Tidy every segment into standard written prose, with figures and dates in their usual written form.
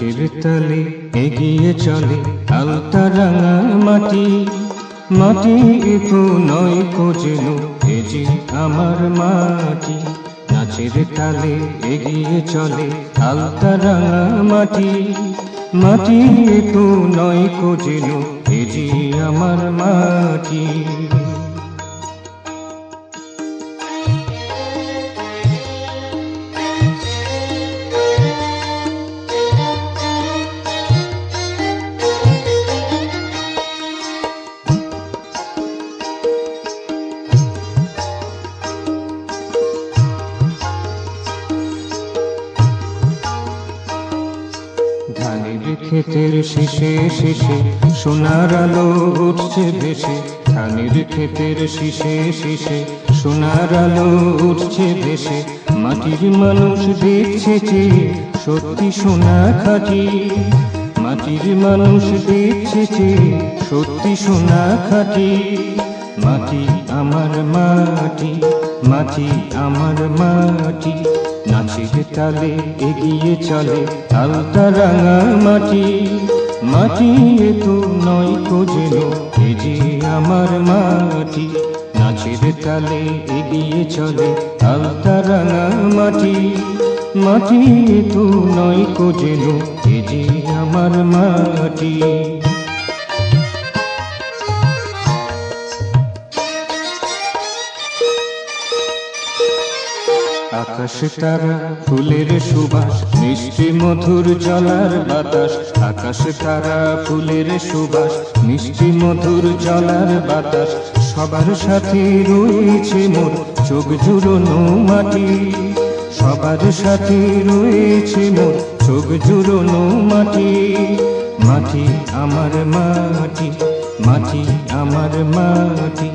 নাচের তালে এগিয়ে চলে আলতা রাঙা মাটি, মাটি একটু নয় যেন এ যে আমার মাটি। নাচের তালে এগিয়ে চলে আলতা রাঙা মাটি, মাটি একটু নয় যেন এ যে আমার মাটি। ধানের ক্ষেতের শেষে শেষে সোনার আলো উঠছে ভেসে, ধানের ক্ষেতের শেষে শেষে সোনার আলো উঠছে ভেসে। মাটির মানুষ দেখছে যে সত্যি সোনা খাঁটি, মাটির মানুষ দেখছে যে সত্যি সোনা খাঁটি। মাটি আমার মাটি, মাটি আমার মাটি, নাচের তালে এগিয়ে চলে আলতা রাঙা মাটি, মাটি তো নয় যেন এ যে আমার মাটি। নাচের তালে এগিয়ে চলে আলতা রাঙা মাটি, মাটি তো নয় যেন এ যে আমার মাটি। আকাশ তারা ফুলের সুবাস, মিষ্টি মধুর জলার বাতাস। আকাশ তারা ফুলের সুবাস, মিষ্টি মধুর জলার বাতাস। সবার সাথে রয়েছে মোর চোখ জুড়োনো মাটি, সবার সাথে রয়েছে মোর চোখ জুড়োনো মাটি। মাটি আমার মাটি, মাটি আমার মাটি,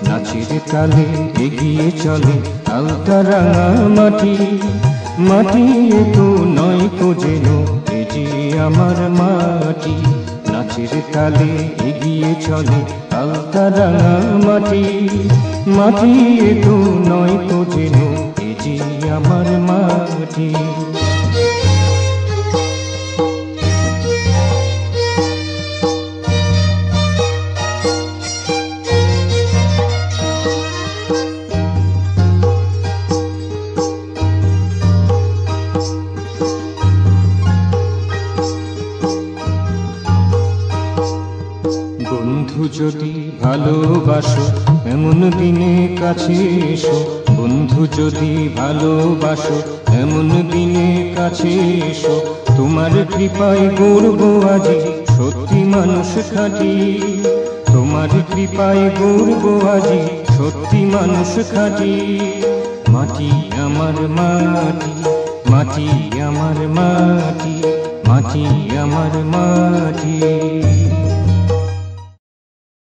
নাচের তালে এগিয়ে চলে আলতা রাঙা মাটি, মাটি তো নয় যেন এ যে আমার মাটি। নাচের তালে এগিয়ে চলে আলতা রাঙা মাটি, মাটি তো নয় যেন এ যে আমার মাটি। বন্ধু যদি ভালোবাসো এমন দিনে কাছে এসো, বন্ধু যদি ভালোবাসো এমন দিনে কাছে এসো। তোমার কৃপায় গর্ব আজি সত্যি মানুষ খাঁটি, তোমার কৃপায় গর্ব আজি সত্যি মানুষ খাঁটি। মাটি আমার মাটি, মাটি আমার মাটি, মাটি আমার মাটি।